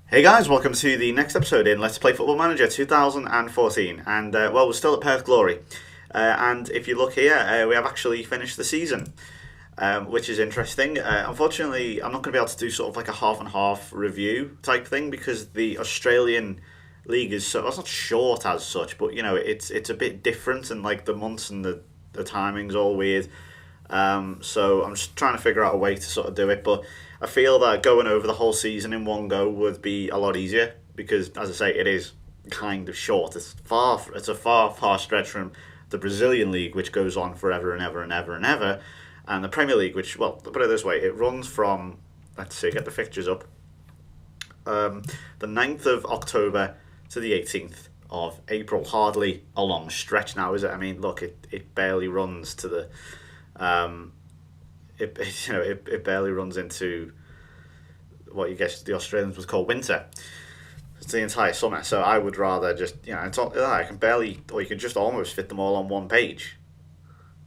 Hey guys, welcome to the next episode in Let's Play Football Manager 2014. And we're still at Perth Glory. And if you look here, we have actually finished the season, which is interesting. Unfortunately, I'm not going to be able to do sort of like a half and half review type thing because the Australian league is so, well, it's not short as such, but it's a bit different, and like the months and the timing's all weird. So I'm just trying to figure out a way to sort of do it, but I feel that going over the whole season in one go would be a lot easier because, as I say, it is kind of short. It's a far stretch from the Brazilian league, which goes on forever and ever and ever and ever, and the Premier League, which, well, put it this way, it runs from, let's see, get the fixtures up, the 9th of October to the 18th of April. Hardly a long stretch now, is it? I mean, look, it barely runs to the it barely runs into what you guess the Australians would call winter. It's the entire summer, so I would rather just it's all, I can barely, or you can just almost fit them all on one page.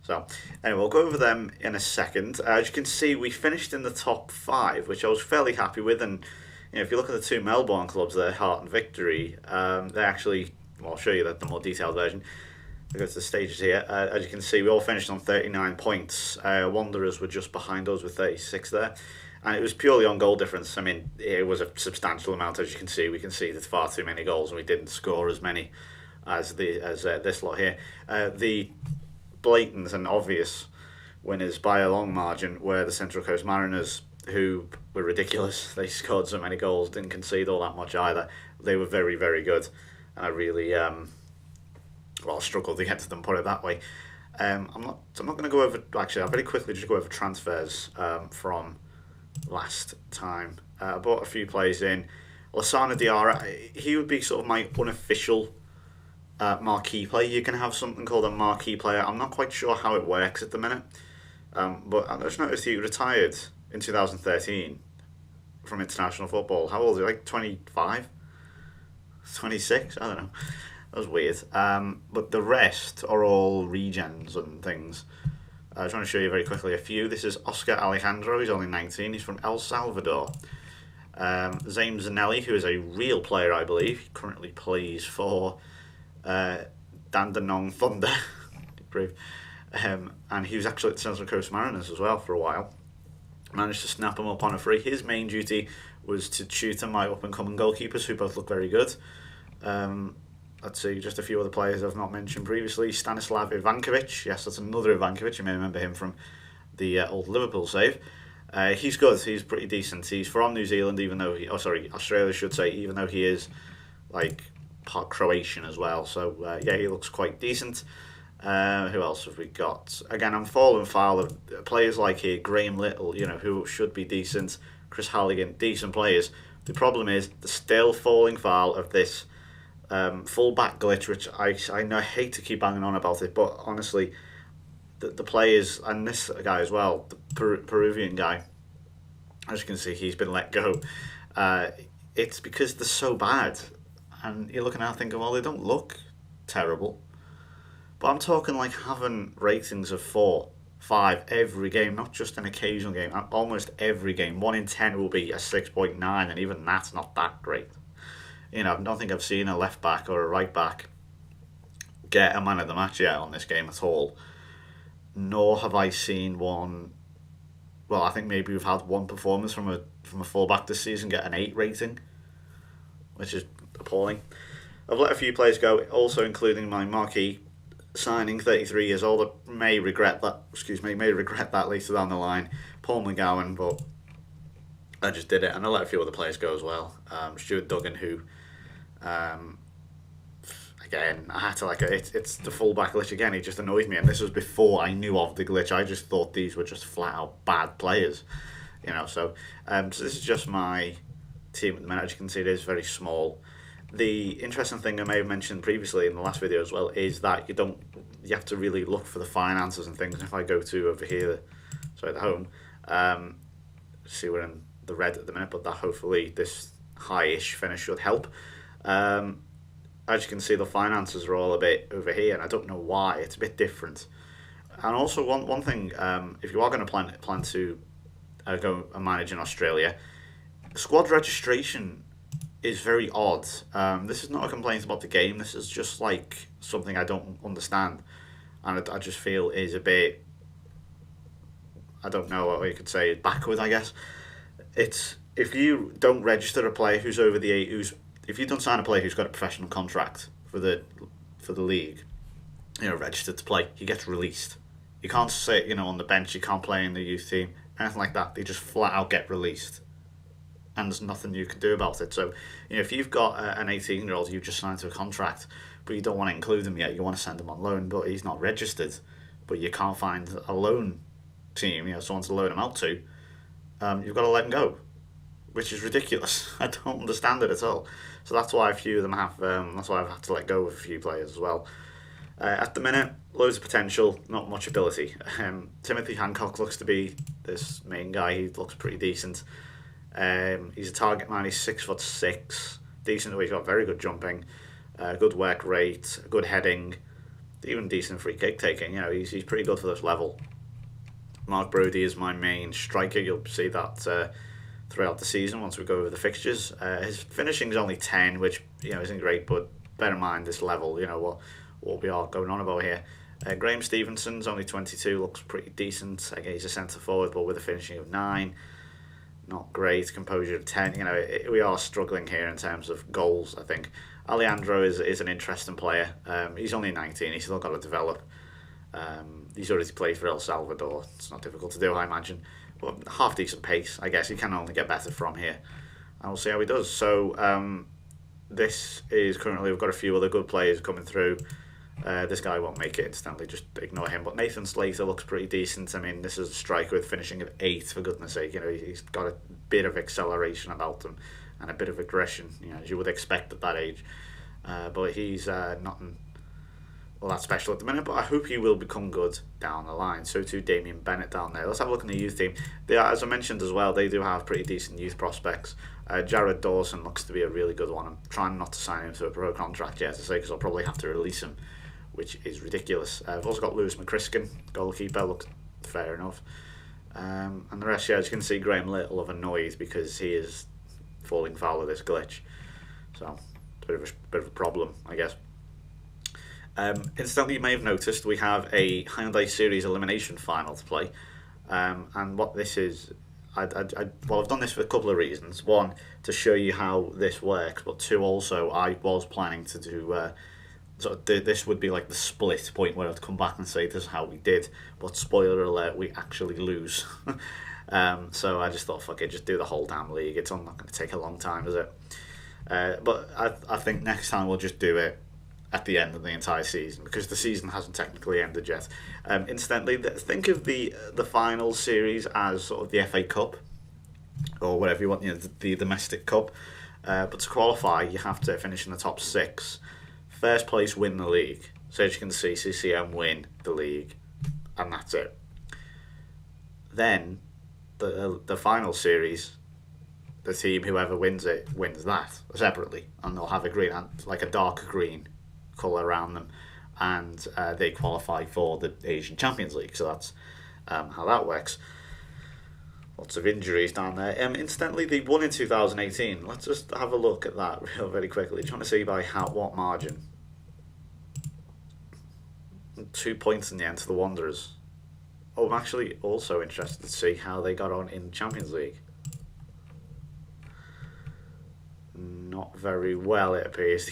So anyway, we'll go over them in a second. As you can see, we finished in the top five, which I was fairly happy with. And if you look at the two Melbourne clubs there, Heart and Victory, they actually, well, I'll show you the more detailed version. We go to the stages here. As you can see, we all finished on 39 points. Wanderers were just behind us with 36 there. And it was purely on goal difference. I mean, it was a substantial amount, as you can see. We can see there's far too many goals, and we didn't score as many as this lot here. The blatant and obvious winners by a long margin were the Central Coast Mariners, who were ridiculous. They scored so many goals, didn't concede all that much either. They were very, very good. And I really... struggled to get to them, put it that way. I'm not going to go over. Actually, I'll very quickly just go over transfers from last time. I bought a few players in. Lassana Diarra, he would be sort of my unofficial marquee player. You can have something called a marquee player. I'm not quite sure how it works at the minute, but I just noticed he retired in 2013 from international football. How old is he? Like 25, 26? I don't know. That was weird. But the rest are all regens and things. I was trying to show you very quickly a few. This is Oscar Alejandro. He's only 19. He's from El Salvador. Zaim Zanelli, who is a real player, I believe. He currently plays for Dandenong Thunder. And he was actually at the Central Coast Mariners as well for a while. Managed to snap him up on a free. His main duty was to tutor my up-and-coming goalkeepers, who both look very good. Let's see, just a few other players I've not mentioned previously. Stanislav Ivankovic. Yes, that's another Ivankovic. You may remember him from the old Liverpool save. He's good. He's pretty decent. He's from New Zealand, even though Australia should say, even though he is like part Croatian as well. So he looks quite decent. Who else have we got? Again, I'm falling foul of players like here, Graham Little, who should be decent. Chris Halligan, decent players. The problem is they're still falling foul of this full-back glitch, which I hate to keep banging on about it, but honestly, the players, and this guy as well, the Peruvian guy, as you can see, he's been let go. It's because they're so bad, and you're looking at it thinking, well, they don't look terrible, but I'm talking like having ratings of 4, 5 every game, not just an occasional game, almost every game. 1 in 10 will be a 6.9, and even that's not that great. I don't think I've seen a left back or a right back get a man of the match yet on this game at all. Nor have I seen one. Well, I think maybe we've had one performance from a fullback this season get an 8 rating, which is appalling. I've let a few players go, also including my marquee signing, 33 years old. I may regret that later down the line. Paul McGowan, but I just did it, and I let a few other players go as well. Stuart Duggan, who, again, I had to it's the fullback glitch again. He just annoyed me, and this was before I knew of the glitch. I just thought these were just flat out bad players, So this is just my team at the minute. As you can see, it is very small. The interesting thing I may have mentioned previously in the last video as well is that you have to really look for the finances and things. And if I go to over here, the home, see we're in the red at the minute, but that hopefully this high-ish finish should help. As you can see, the finances are all a bit over here, and I don't know why. It's a bit different. And also one thing, if you are going to plan to go and manage in Australia, squad registration is very odd. This is not a complaint about the game. This is just like something I don't understand, and I just feel is a bit. I don't know what you could say. Backward, I guess. It's if you don't register a player who's over the eight, who's if you don't sign a player who's got a professional contract for the league, registered to play, he gets released. You can't sit, on the bench. You can't play in the youth team, anything like that. They just flat out get released, and there's nothing you can do about it. So, if you've got an 18-year-old you just signed to a contract, but you don't want to include him yet, you want to send him on loan, but he's not registered, but you can't find a loan team, someone to loan him out to. You've got to let him go, which is ridiculous. I don't understand it at all. So that's why a few of them have. That's why I've had to let go of a few players as well. At the minute, loads of potential, not much ability. Timothy Hancock looks to be this main guy. He looks pretty decent. He's a target man. He's 6'6", decent. He's got very good jumping, good work rate, good heading, even decent free kick taking. He's pretty good for this level. Mark Brodie is my main striker. You'll see that throughout the season once we go over the fixtures. His finishing's only 10, which isn't great, but bear in mind this level. What we are going on about here. Graham Stevenson's only 22, looks pretty decent. Again, he's a centre forward, but with a finishing of 9, not great. Composure of 10. We are struggling here in terms of goals. I think Alejandro is an interesting player. He's only 19. He's still got to develop. He's already played for El Salvador. It's not difficult to do, I imagine. But half decent pace, I guess. He can only get better from here. And we'll see how he does. So this is currently, we've got a few other good players coming through. This guy won't make it instantly, just ignore him. But Nathan Slater looks pretty decent. I mean, this is a striker with finishing at 8, for goodness sake. He's got a bit of acceleration about him and a bit of aggression, as you would expect at that age. But he's nothing that special at the minute, but I hope he will become good down the line. So too Damien Bennett down there. Let's have a look in the youth team. They are, as I mentioned as well, they do have pretty decent youth prospects. Jared Dawson looks to be a really good one. I'm trying not to sign him to a pro contract yet, because I'll probably have to release him, which is ridiculous. I've also got Lewis McCriskin, goalkeeper, looks fair enough. And the rest, as you can see, Graham Little are annoyed because he is falling foul of this glitch. So, it's a bit of a problem, I guess. Incidentally, you may have noticed we have a Hyundai Series elimination final to play. And what this is, I've done this for a couple of reasons. One, to show you how this works, but two, also, I was planning to do... this would be like the split point where I'd come back and say this is how we did, but spoiler alert, we actually lose. So I just thought, fuck it, just do the whole damn league. It's not going to take a long time, is it? But I think next time we'll just do it at the end of the entire season, because the season hasn't technically ended yet. Incidentally, think of the final series as sort of the FA Cup, or whatever you want, the domestic cup. But to qualify, you have to finish in the top 6. First place win the league. So as you can see, CCM win the league, and that's it. Then the final series, the team whoever wins it wins that separately, and they'll have a green, like a dark green colour around them, and they qualify for the Asian Champions League. So that's how that works. Lots of injuries down there. Incidentally, they won in 2018. Let's just have a look at that very quickly. Trying to see by what margin. 2 points in the end to the Wanderers. Oh, I'm actually also interested to see how they got on in the Champions League. Not very well, it appears.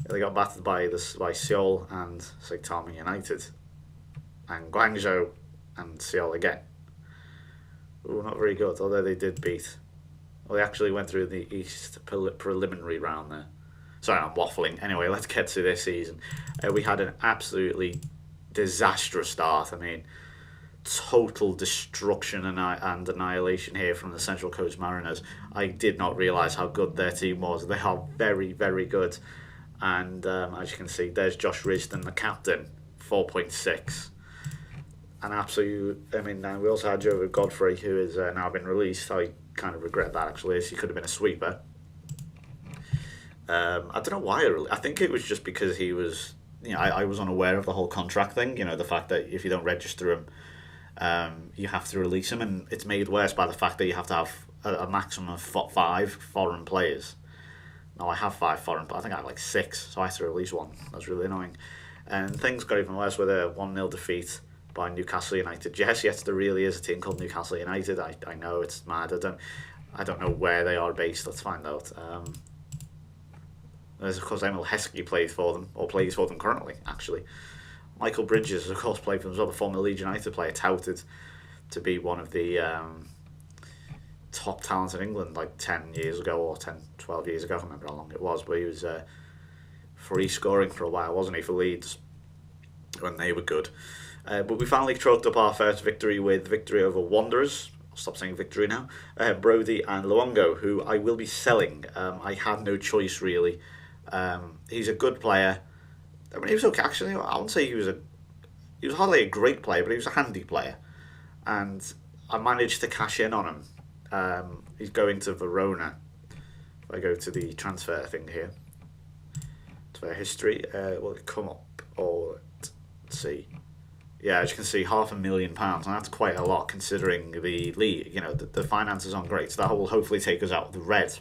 They got battered by Seoul and Saitama United, and Guangzhou and Seoul again. Ooh, not very good, although they did beat. Well, they actually went through the East preliminary round there. Sorry, I'm waffling. Anyway, let's get to this season. We had an absolutely disastrous start. I mean, total destruction and annihilation here from the Central Coast Mariners. I did not realise how good their team was. They are very, very good. And as you can see, there's Josh Risden, the captain, 4.6. An absolute... I mean, we also had Joe Godfrey, who has now been released. I kind of regret that, actually, as he could have been a sweeper. I don't know why. I think it was just because he was... I was unaware of the whole contract thing. The fact that if you don't register him, you have to release him. And it's made worse by the fact that you have to have a maximum of 5 foreign players. Now I have 5 foreign, but I think I have like 6, so I had to release one. That's really annoying. And things got even worse with a 1-0 defeat by Newcastle United. Yes, there really is a team called Newcastle United. I know it's mad. I don't know where they are based. Let's find out. There's of course Emil Heskey plays for them currently. Actually, Michael Bridges has of course played for them as well. The former Leeds United player, touted to be one of the top talents in England like 10 years ago or 12 years ago. I can't remember how long it was, but he was free scoring for a while, wasn't he, for Leeds when they were good. But we finally chalked up our first victory with victory over Wanderers. I'll stop saying victory now. Brody and Luongo, who I will be selling. I had no choice really. He's a good player. I mean, he was okay actually. I wouldn't say he was hardly a great player, but he was a handy player, and I managed to cash in on him. He's going to Verona. If I go to the transfer thing here, transfer history, will it come up? Or let's see. Yeah, as you can see, £500,000, and that's quite a lot considering the league. You know, the finances aren't great, so that will hopefully take us out of the red,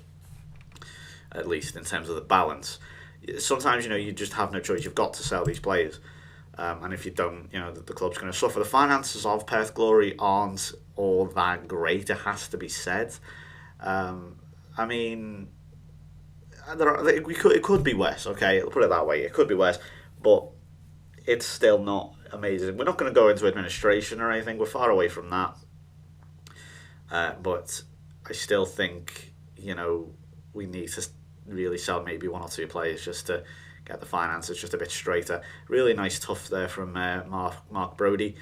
at least in terms of the balance. Sometimes, you just have no choice. You've got to sell these players, and if you don't, the club's going to suffer. The finances of Perth Glory aren't all that great. It has to be said. I mean, it could be worse. Okay, I'll put it that way. It could be worse, but it's still not amazing. We're not going to go into administration or anything. We're far away from that. But I still think, we need to really sell maybe 1 or 2 players just to get the finances just a bit straighter. Really nice tough there from Mark Brody.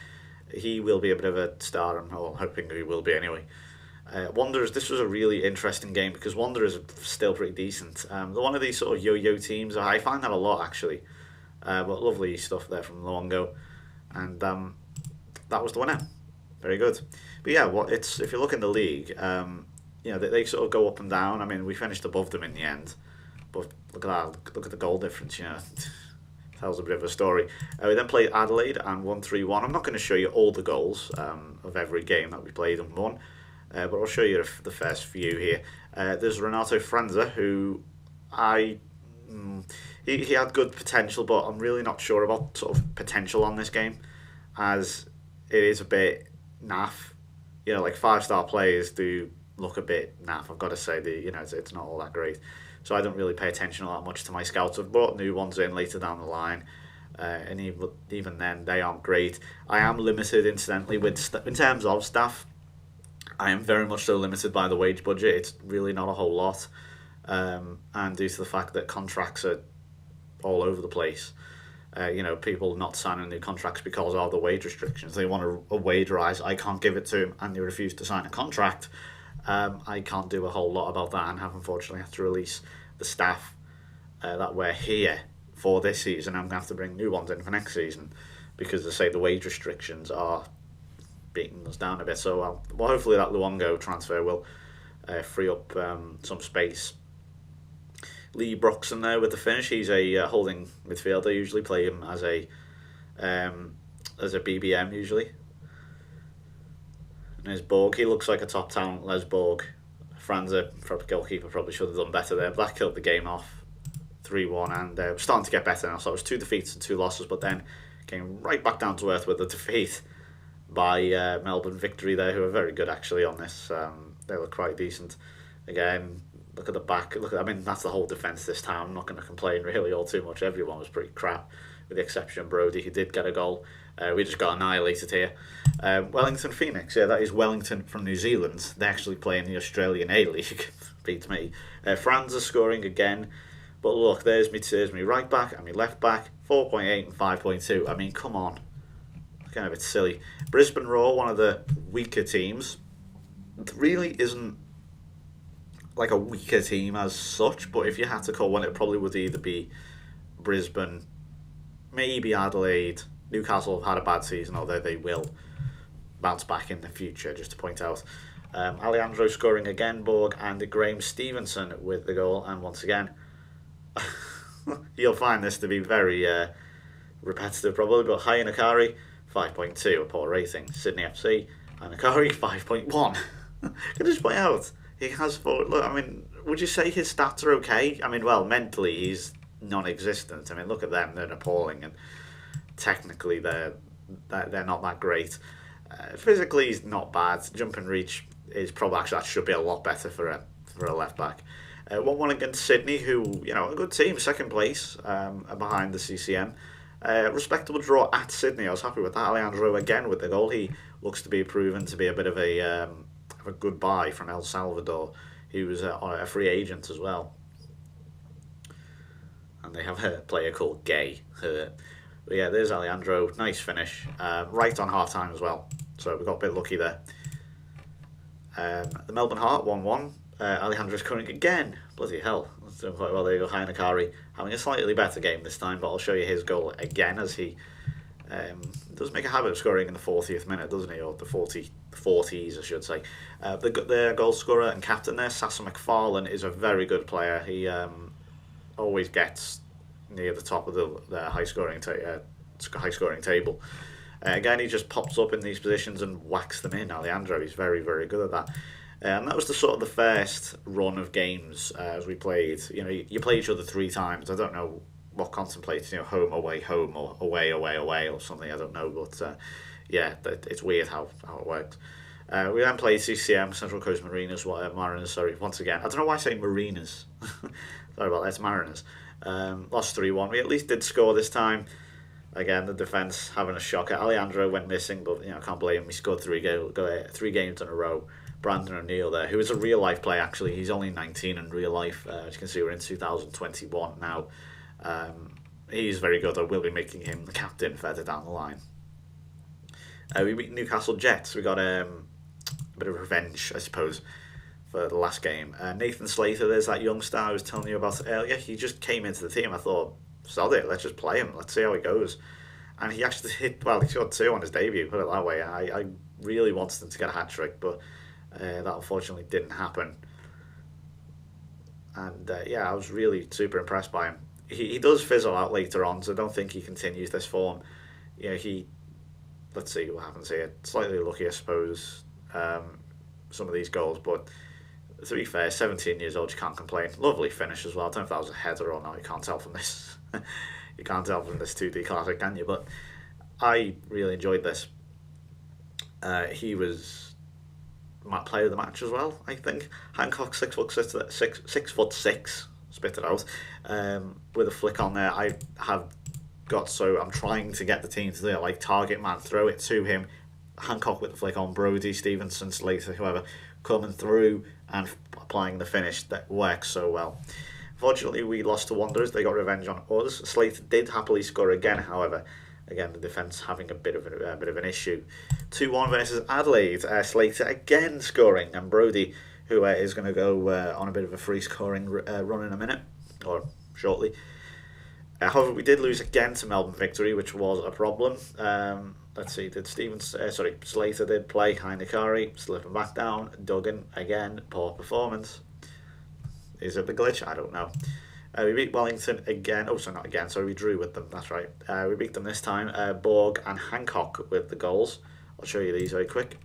He will be a bit of a star, I'm hoping he will be anyway. Wanderers, this was a really interesting game because Wanderers are still pretty decent. They're one of these sort of yo-yo teams. I find that a lot actually. But lovely stuff there from Luongo. And that was the winner. Very good. But yeah, if you look in the league, they sort of go up and down. I mean, we finished above them in the end, but look at that. Look at the goal difference. Tells a bit of a story. We then played Adelaide and won 3-1. I'm not going to show you all the goals of every game that we played and won, but I'll show you the first few here. There's Renato Franza, who he had good potential, but I'm really not sure about sort of potential on this game, as it is a bit naff. Like 5-star players do look a bit naff. I've got to say it's not all that great. So I don't really pay attention all that much to my scouts. I've brought new ones in later down the line, and even then they aren't great. I am limited, incidentally, in terms of staff. I am very much so limited by the wage budget. It's really not a whole lot, and due to the fact that contracts are all over the place. People not signing new contracts because of the wage restrictions. They want a wage rise. I can't give it to them, and they refuse to sign a contract. I can't do a whole lot about that, and have unfortunately had to release the staff that were here for this season. I'm going to have to bring new ones in for next season because they say the wage restrictions are beating us down a bit. So hopefully that Luongo transfer will free up some space. Lee Broxton there with the finish. He's a holding midfielder. Usually play him as a BBM usually. And there's Borg. He looks like a top talent. Les Borg. Franza, goalkeeper, probably should have done better there. But that killed the game off 3-1, and we're starting to get better now. So it was 2 defeats and 2 losses, but then came right back down to earth with a defeat by Melbourne Victory there, who are very good actually on this. They look quite decent. Again, look at the back. That's the whole defence this time. I'm not going to complain really all too much. Everyone was pretty crap, with the exception of Brody, who did get a goal. We just got annihilated here. Wellington Phoenix, yeah, that is Wellington from New Zealand. They actually play in the Australian A-League. Beats me. Franz is scoring again. But look, there's me right back and me left back. 4.8 and 5.2. I mean, come on. Kind of a bit silly. Brisbane Roar, one of the weaker teams. It really isn't like a weaker team as such, but if you had to call one, it probably would either be Brisbane, maybe Adelaide. Newcastle have had a bad season, although they will bounce back in the future, just to point out. Alejandro scoring again, Borg, and Graham Stevenson with the goal, and once again, you'll find this to be very repetitive probably, but Haya Nakari, 5.2, a poor rating. Sydney FC, and Nakari, 5.1. Can I just point out, He has for look. I mean, would you say his stats are okay? I mean, well, mentally he's non-existent. I mean, look at them; they're appalling, and technically they're not that great. Physically, he's not bad. Jump and reach is probably actually that should be a lot better for a left back. 1-1 against Sydney, who a good team, second place, behind the CCM. Respectable draw at Sydney. I was happy with that. Alejandro again with the goal. He looks to be proven to be a bit of a good buy from El Salvador. He was a free agent as well. And they have a player called Gay. But yeah, there's Alejandro. Nice finish. Right on half time as well. So we got a bit lucky there. The Melbourne Heart 1-1. Alejandro scoring again. Bloody hell. That's doing quite well. There you go. Heinekari having a slightly better game this time, but I'll show you his goal again as he does make a habit of scoring in the 40th minute, doesn't he? Or the 40s, I should say. The goal scorer and captain there, Sasa McFarlane, is a very good player. He always gets near the top of the high scoring table. Again, he just pops up in these positions and whacks them in. Alejandro, he's very, very good at that. And that was the first run of games as we played. You play each other 3 times. I don't know what contemplates, home, or away, or something. I don't know, but yeah, it's weird how it works. We then played CCM, Central Coast Mariners, once again. I don't know why I say Mariners. Sorry about that, it's Mariners. Lost 3-1. We at least did score this time. Again, the defence having a shocker. Alejandro went missing, but I can't blame him. He scored 3 games in a row. Brandon O'Neill there, who is a real life player actually. He's only 19 in real life. As you can see, we're in 2021 now. He's very good. I will be making him the captain further down the line. We beat Newcastle Jets. We got a bit of revenge, I suppose, for the last game. Nathan Slater, there's that youngster I was telling you about earlier. He just came into the team. I thought, sod it, let's just play him. Let's see how he goes. And he actually he scored 2 on his debut, put it that way. I really wanted him to get a hat-trick, but that unfortunately didn't happen. And I was really super impressed by him. He does fizzle out later on, so I don't think he continues this form. Let's see what happens here. Slightly lucky, I suppose, some of these goals, but to be fair, 17 years old, you can't complain. Lovely finish as well. I don't know if that was a header or not. You can't tell from this. You can't tell from this 2D classic, can you? But I really enjoyed this. He was my player of the match as well, I think. Hancock, 6'6", spit it out, with a flick on there. I'm trying to get the team to do it, like target man, throw it to him. Hancock with the flick on, Brody, Stevenson, Slater, whoever, coming through and applying the finish that works so well. Fortunately, we lost to Wanderers. They got revenge on us. Slater did happily score again, however. Again, the defence having a bit of an issue. 2-1 versus Adelaide. Slater again scoring, and Brody, who is going to go on a bit of a free scoring run in a minute, or shortly. However, we did lose again to Melbourne Victory, which was a problem. Let's see, Slater did play. Heinekari slipping back down. Duggan again, poor performance. Is it the glitch? I don't know. We beat Wellington again. Not again. Sorry, we drew with them. That's right. We beat them this time. Borg and Hancock with the goals. I'll show you these very quick.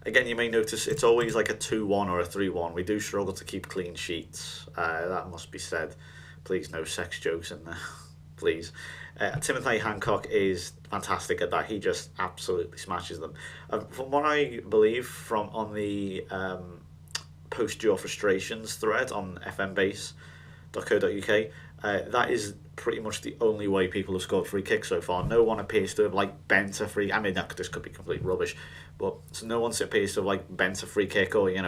Again, you may notice it's always like a 2-1 or a 3-1. We do struggle to keep clean sheets. That must be said. Please, no sex jokes in there. Please. Timothy Hancock is fantastic at that. He just absolutely smashes them. From what I believe on the Post Your Frustrations thread on fmbase.co.uk, that is pretty much the only way people have scored free kicks so far. No one appears to have bent a free. I mean, this could be complete rubbish, but so no one appears to have bent a free kick or had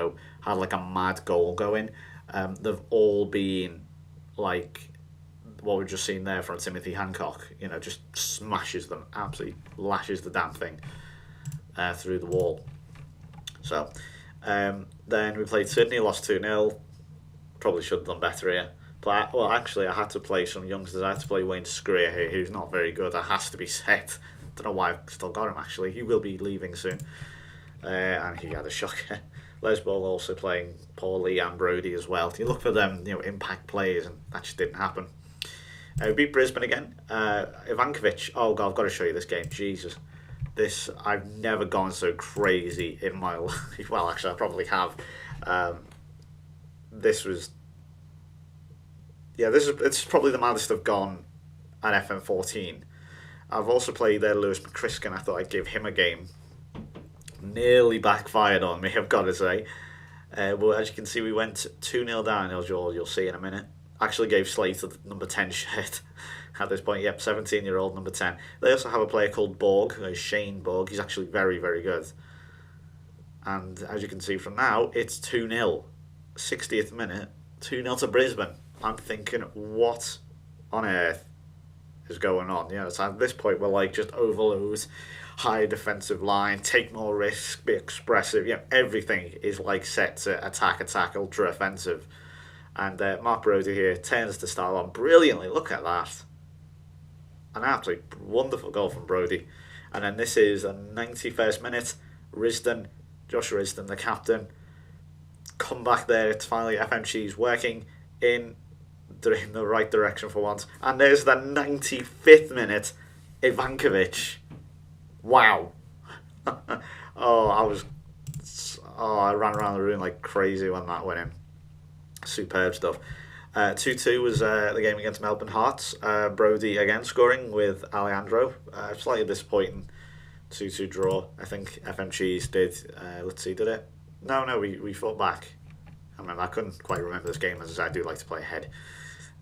a mad goal going. They've all been what we've just seen there from Timothy Hancock. Just smashes them, absolutely lashes the damn thing through the wall. So. Then we played Sydney, lost 2-0. Probably should have done better here. Actually, I had to play some youngsters. I had to play Wayne Screer here, who's not very good. That has to be said. Don't know why I've still got him, actually. He will be leaving soon. And he had a shocker. Les Ball also playing poorly, and Brody as well. You look for them, impact players, and that just didn't happen. We beat Brisbane again. Ivankovic. Oh, God, I've got to show you this game. Jesus. I've never gone so crazy in my life. Well, actually, I probably have. Um, this was, yeah, it's probably the maddest I've gone at FM14. I've also played Lewis McCriskin. I thought I'd give him a game. Nearly backfired on me, I've got to say. But as you can see, we went 2-0 down, as you'll see in a minute. Actually gave Slater the number 10 shirt at this point. Yep, 17-year-old number 10. They also have a player called Borg, Shane Borg. He's actually very, very good. And as you can see from now, it's 2-0. 60th minute, 2-0 to Brisbane. I'm thinking, what on earth is going on? You know, so at this point, we're like, just overload, high defensive line, take more risk, be expressive. You know, everything is like set to attack, ultra offensive. And Mark Brodie here turns the style on brilliantly. Look at that. An absolutely wonderful goal from Brodie. And then this is the 91st minute. Josh Risdon, the captain, come back there. It's finally FMG's working in the right direction for once. And there's the 95th minute. Ivankovic. Wow. I ran around the room like crazy when that went in. Superb stuff. 2-2 was the game against Melbourne Hearts. Brodie again scoring with Alejandro. Slightly disappointing 2-2 draw. I think FMG's did. Let's see, did it? No, we fought back. I couldn't quite remember this game, as I do like to play ahead.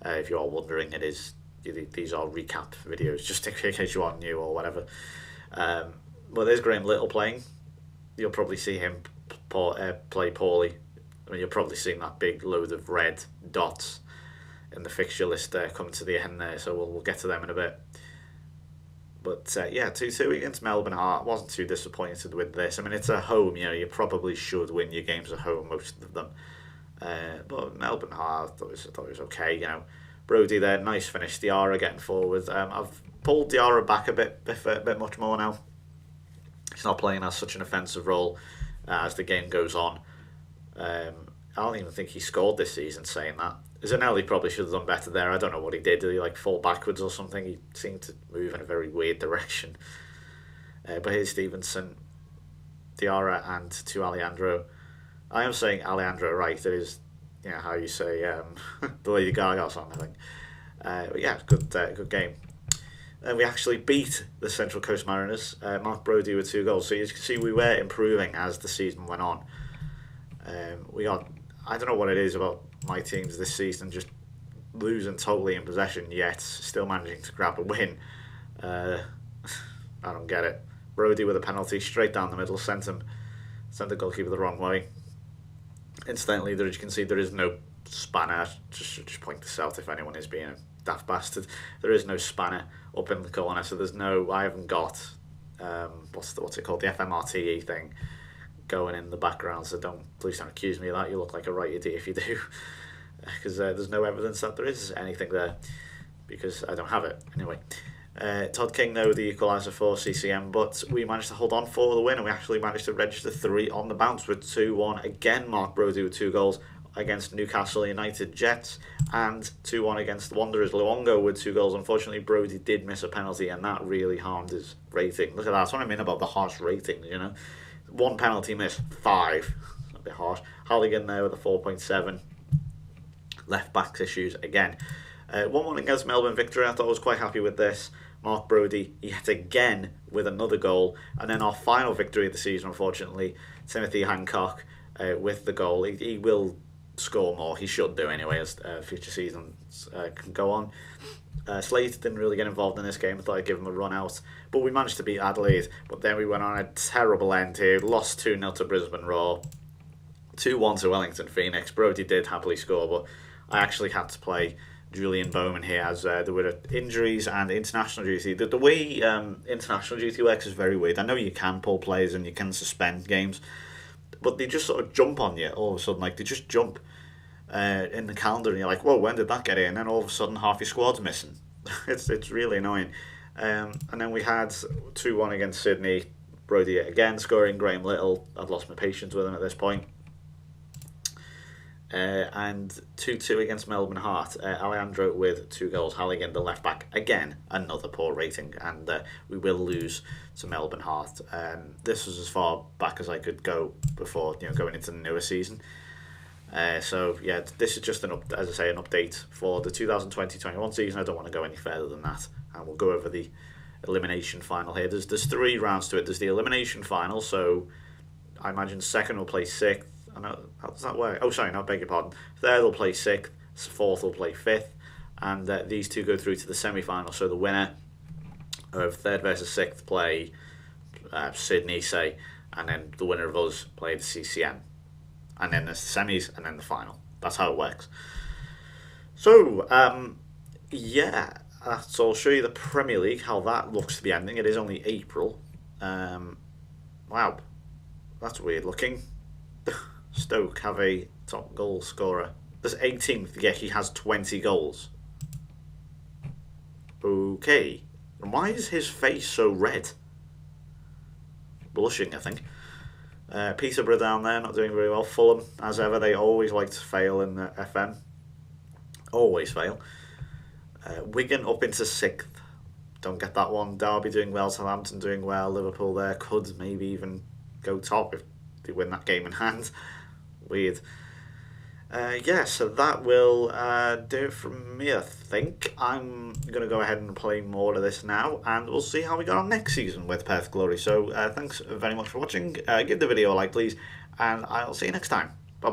If you're all wondering, these are recap videos, just in case you are new or whatever. But there's Graham Little playing. You'll probably see him play poorly. You're probably seeing that big load of red dots in the fixture list coming to the end there, so we'll get to them in a bit. But 2-2 against Melbourne Heart. Wasn't too disappointed with this. It's a home. You probably should win your games at home, most of them. But Melbourne Heart, I thought it was okay. Brodie there, nice finish. Diarra getting forward. I've pulled Diarra back a bit much more now. He's not playing as such an offensive role as the game goes on. I don't even think he scored this season, saying that. Zanelli probably should have done better there. I don't know what he did. Did he fall backwards or something? He seemed to move in a very weird direction. But here's Stevenson, Diarra, and to Alejandro. I am saying Alejandro right. It is, how you say the Lady Gaga song, I think. But yeah, good game. And we actually beat the Central Coast Mariners. Mark Brodie with 2 goals. So you can see we were improving as the season went on. I don't know what it is about my teams this season, just losing totally in possession, yet still managing to grab a win. I don't get it. Brodie with a penalty straight down the middle, sent the goalkeeper the wrong way. Incidentally, as you can see, there is no spanner. Just point this out if anyone is being a daft bastard. There is no spanner up in the corner, so I haven't got what's it called, the FMRTE thing going in the background, so please don't accuse me of that. You look like a right idiot if you do, because there's no evidence that there is anything there, because I don't have it. Anyway, Todd King, though, the equaliser for CCM, but we managed to hold on for the win, and we actually managed to register 3 on the bounce with 2-1. Again, Mark Brodie with 2 goals against Newcastle United Jets, and 2-1 against the Wanderers. Luongo with 2 goals. Unfortunately, Brodie did miss a penalty, and that really harmed his rating. Look at that. That's what I mean about the harsh ratings, 1 penalty miss, 5. A bit harsh. Halligan there with a 4.7. Left back issues again. 1-1 against Melbourne victory. I thought I was quite happy with this. Mark Brodie yet again with another goal. And then our final victory of the season, unfortunately, Timothy Hancock with the goal. He will score more. He should do anyway as future seasons can go on. Slade didn't really get involved in this game. I thought I'd give him a run out. But we managed to beat Adelaide. But then we went on a terrible end here. Lost 2-0 to Brisbane Roar. 2-1 to Wellington Phoenix. Brodie did happily score, but I actually had to play Julian Bowman here as there were injuries and international duty. The way international duty works is very weird. I know you can pull players and you can suspend games, but they just sort of jump on you all of a sudden. They just jump in the calendar, and you're like, whoa, when did that get in? And then all of a sudden half your squad's missing. it's really annoying. And then we had 2-1 against Sydney. Brodie again scoring. Graham Little, I'd lost my patience with him at this point. And 2-2 against Melbourne Heart. Alejandro with 2 goals. Halligan, the left back, again another poor rating, and we will lose to Melbourne Heart. This was as far back as I could go before going into the newer season. So yeah, this is just an update for the 2020-21 season. I don't want to go any further than that, and we'll go over the elimination final here. There's 3 rounds to it. There's the elimination final, so I imagine second will play 6th. I know, how does that work? Oh, sorry, no, beg your pardon. Third will play 6th, 4th will play 5th, and these 2 go through to the semi-final. So the winner of 3rd versus 6th play Sydney, say, and then the winner of us play the CCM. And then the semis, and then the final. That's how it works. So, yeah, so I'll show you the Premier League, how that looks to be ending. It is only April. Wow, that's weird looking. Stoke have a top goal scorer. There's 18th, yeah, he has 20 goals. Okay. And why is his face so red? Blushing, I think. Peterborough down there, not doing very well. Fulham, as ever, they always like to fail in the FM. Always fail. Wigan up into 6th. Don't get that one. Derby doing well, Southampton doing well. Liverpool there could maybe even go top if they win that game in hand. Weird. Yeah, so that will do it from me, I think. I'm going to go ahead and play more of this now, and we'll see how we go on next season with Perth Glory. So thanks very much for watching. Give the video a like, please, and I'll see you next time.